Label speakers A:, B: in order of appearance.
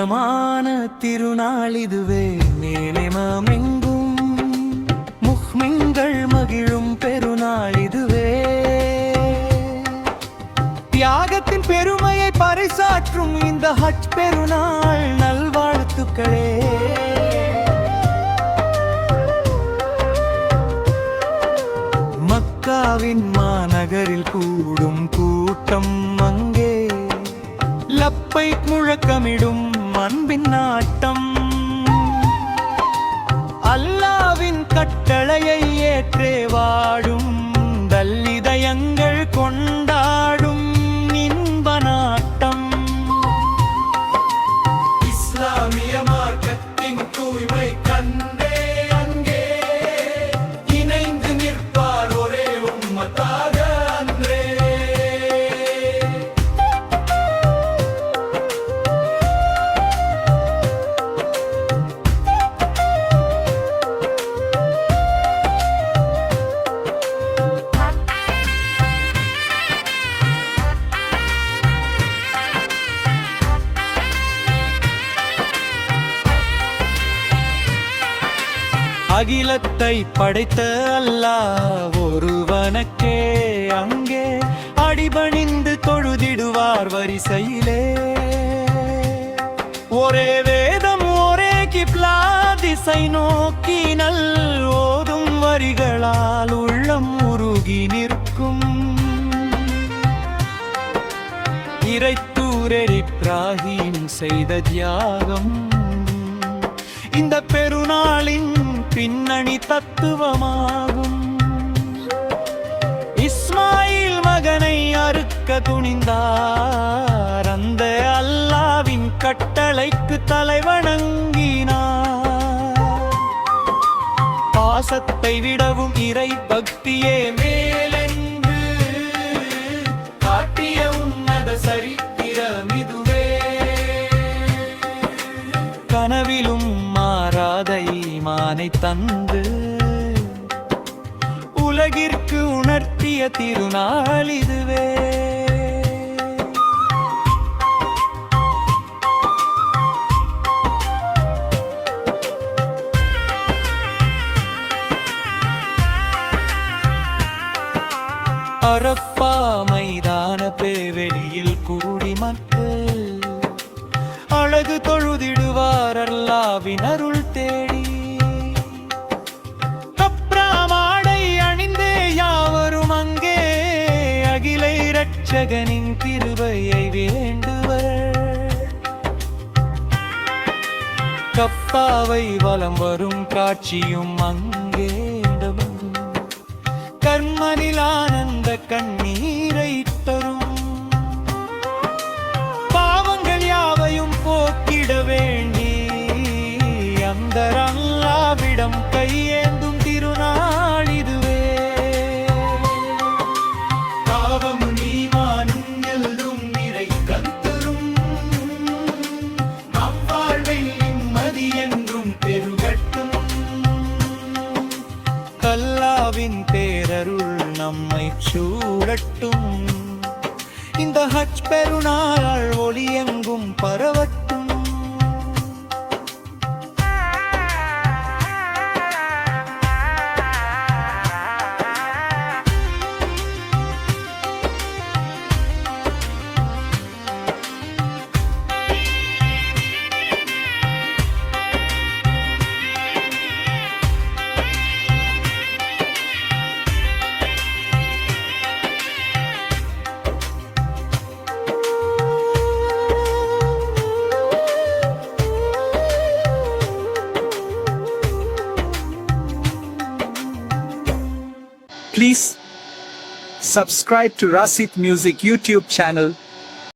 A: புனிதமான திருநாள் இதுவே. மேலிமமெங்கும் முஹ்மின்கள் மகிழும் பெருநாள் இதுவே. தியாகத்தின் பெருமையை பறைசாற்றும் இந்த ஹஜ் பெருநாள் நல்வாழ்த்துக்களே. மக்காவின் மாநகரில் கூடும் கூட்டம் அங்கே லப்பை முழக்கமிடும் அன்பின் நாட்டம். அல்லாவின் கட்டளையை ஏற்றே வாடும் தல்லிதயங்கள் கொண்டாடும் இன்ப நாட்டம். இஸ்லாமிய மார்க்கத்தின் தூய்மை கண்டே அங்கே இணைந்து நிற்பார் ஒரே உம்மத்தாக அன்றே. அகிலத்தை படைத்த அல்லாஹ் ஒருவனுக்கே அங்கே அடிபணிந்து தொழுதிடுவார் வரிசையிலே. ஒரே வேதம் ஒரே கிப்லா திசை நோக்கினல் ஓதும் வரிகளால் உள்ளம் உருகி நிற்கும். இறைத்தூதர் இப்ராஹிம் செய்த தியாகம் இந்த பெருநாளின் பின்னணி தத்துவமாகும். இஸ்மாயில் மகனை அறுக்க துணிந்தார், அந்த அல்லாவின் கட்டளைக்கு தலைவணங்கினார். பாசத்தை விடவும் இறை பக்தியே மேலென்று காட்டிய உன்னத சரித்திரம் இதுவே. கனவிலும் மாறாத ஈமானை தந்து உலகிற்கு உணர்த்திய திருநாள் இதுவே. அரப்பா மைதான பேவெளியில் கூடி மக்கள் அழகு தொழுதிடுவார் அல்லாவின் அருள் தேடி. கப்ராமாடை அணிந்தே யாவரும் அங்கே அகிலை இரட்சகனின் கிருபையை வேண்டுவர். கப்பாவை வலம் வரும் காட்சியும் அங்கே கர்மனில் ஆனந்த கண்ணீரை தரும். போக்கிட வேண்டி அந்த அல்லாவிடம் கையேந்தும் திருநாள் இதுவே. பாவம் நீமானும் எல்லும் நிறை கத்தரும் நம் வாழ்வில் நிம்மதி என்றும் பெருகட்டும். அல்லாவின் பேரருள் நம்மை சூழட்டும். இந்த ஹஜ் பெருநாள் ஒளி எங்கும் பரவட்டும்.
B: Please subscribe to Rasit Music YouTube channel